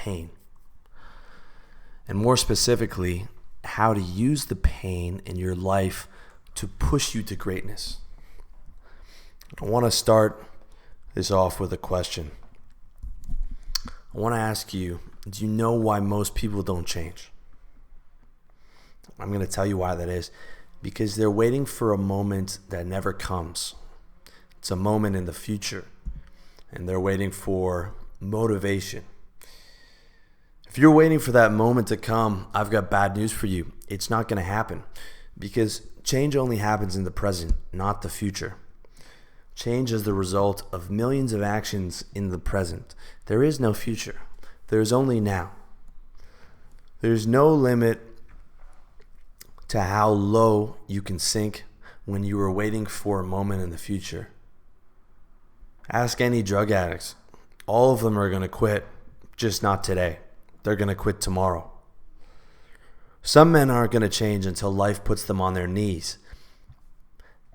pain. And more specifically, how to use the pain in your life to push you to greatness. I want to start this off with a question. I want to ask you, do you know why most people don't change? I'm going to tell you why that is. Because they're waiting for a moment that never comes. It's a moment in the future. And they're waiting for motivation. If you're waiting for that moment to come, I've got bad news for you. It's not going to happen. Because change only happens in the present, not the future. Change is the result of millions of actions in the present. There is no future. There is only now. There's no limit to how low you can sink when you are waiting for a moment in the future. Ask any drug addicts. All of them are going to quit, just not today. They're going to quit tomorrow. Some men aren't going to change until life puts them on their knees,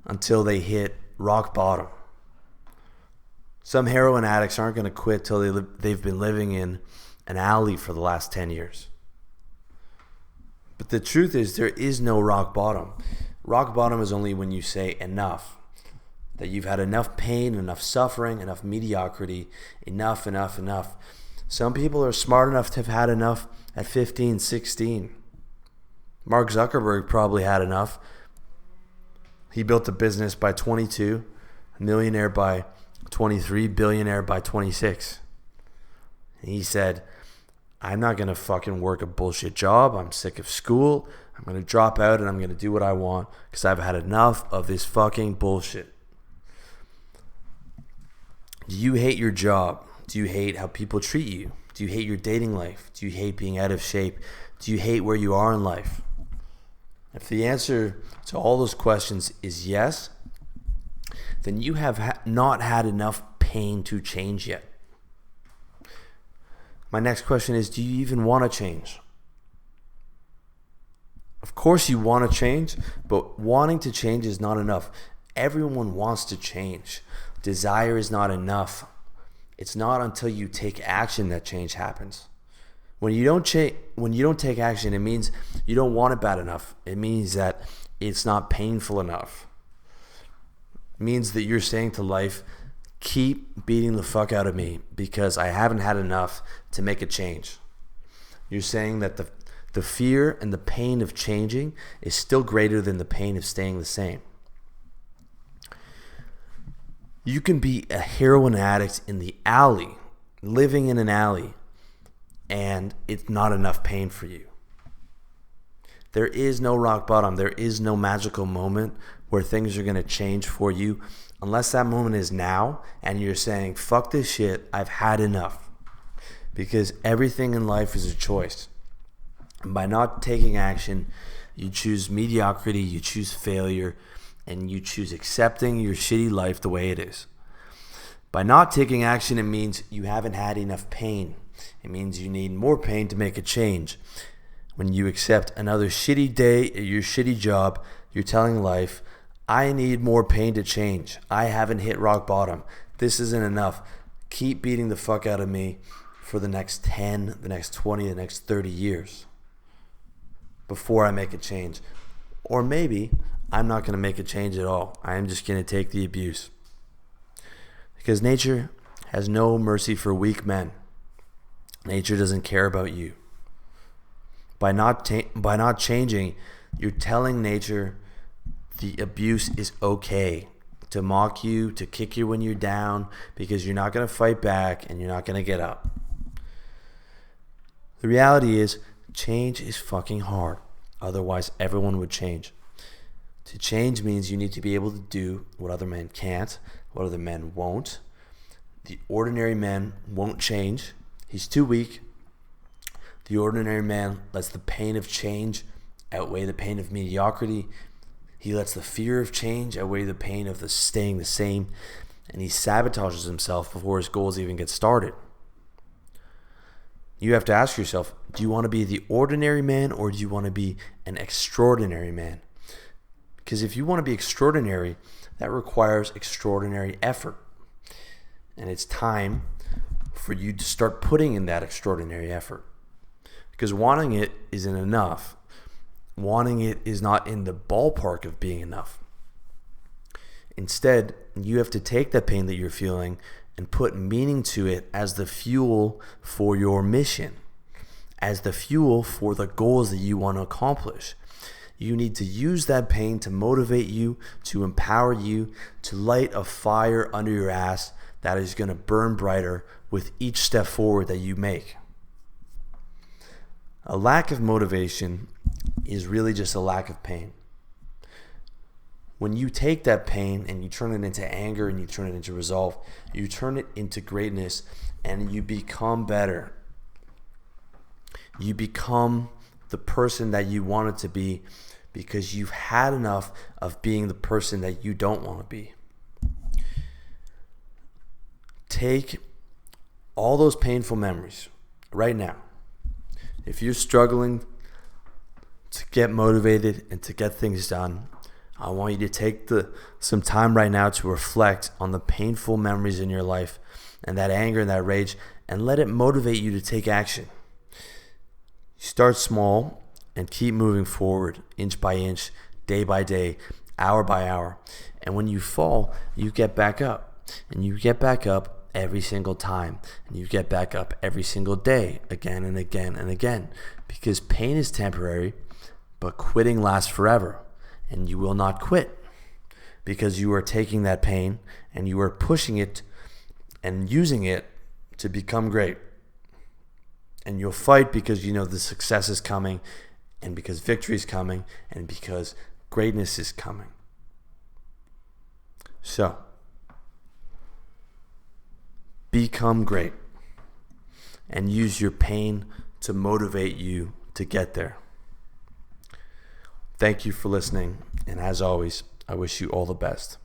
until they hit rock bottom. Some heroin addicts aren't going to quit till they've been living in an alley for the last 10 years. But the truth is, there is no rock bottom. Rock bottom is only when you say enough. That you've had enough pain, enough suffering, enough mediocrity, enough. Some people are smart enough to have had enough at 15, 16. Mark Zuckerberg probably had enough. He built a business by 22, a millionaire by 23, billionaire by 26. And he said, I'm not going to fucking work a bullshit job. I'm sick of school. I'm going to drop out and I'm going to do what I want because I've had enough of this fucking bullshit. Do you hate your job? Do you hate how people treat you? Do you hate your dating life? Do you hate being out of shape? Do you hate where you are in life? If the answer to all those questions is yes, then you have not had enough pain to change yet. My next question is, do you even want to change? Of course you want to change, but wanting to change is not enough. Everyone wants to change. Desire is not enough. It's not until you take action that change happens. When you don't take action, it means you don't want it bad enough. It means that it's not painful enough. It means that you're saying to life, keep beating the fuck out of me because I haven't had enough to make a change. You're saying that the fear and the pain of changing is still greater than the pain of staying the same. You can be a heroin addict in the alley, living in an alley, and it's not enough pain for you. There is no rock bottom. There is no magical moment where things are going to change for you unless that moment is now and you're saying, fuck this shit, I've had enough. Because everything in life is a choice. And by not taking action, you choose mediocrity, you choose failure, and you choose accepting your shitty life the way it is. By not taking action, it means you haven't had enough pain. It means you need more pain to make a change. When you accept another shitty day at your shitty job, you're telling life, I need more pain to change. I haven't hit rock bottom. This isn't enough. Keep beating the fuck out of me for the next 10, the next 20, the next 30 years before I make a change. Or maybe I'm not going to make a change at all. I am just going to take the abuse. Because nature has no mercy for weak men. Nature doesn't care about you. By not changing, you're telling nature the abuse is okay. To mock you, to kick you when you're down, because you're not going to fight back and you're not going to get up. The reality is, change is fucking hard. Otherwise, everyone would change. To change means you need to be able to do what other men can't, what other men won't. The ordinary man won't change. He's too weak. The ordinary man lets the pain of change outweigh the pain of mediocrity. He lets the fear of change outweigh the pain of the staying the same. And he sabotages himself before his goals even get started. You have to ask yourself, do you want to be the ordinary man or do you want to be an extraordinary man? Because if you want to be extraordinary, that requires extraordinary effort. And it's time for you to start putting in that extraordinary effort. Because wanting it isn't enough. Wanting it is not in the ballpark of being enough. Instead, you have to take that pain that you're feeling and put meaning to it as the fuel for your mission, as the fuel for the goals that you want to accomplish. You need to use that pain to motivate you, to empower you, to light a fire under your ass that is going to burn brighter with each step forward that you make. A lack of motivation is really just a lack of pain. When you take that pain and you turn it into anger and you turn it into resolve, you turn it into greatness and you become better. You become the person that you wanted to be because you've had enough of being the person that you don't want to be. Take all those painful memories right now. If you're struggling to get motivated and to get things done, I want you to take some time right now to reflect on the painful memories in your life and that anger and that rage, and let it motivate you to take action. Start small and keep moving forward, inch by inch, day by day, hour by hour. And when you fall, you get back up. And you get back up every single time. And you get back up every single day, again and again and again. Because pain is temporary, but quitting lasts forever. And you will not quit, because you are taking that pain and you are pushing it and using it to become great. And you'll fight because you know the success is coming, and because victory is coming, and because greatness is coming. So, become great and use your pain to motivate you to get there. Thank you for listening, and as always, I wish you all the best.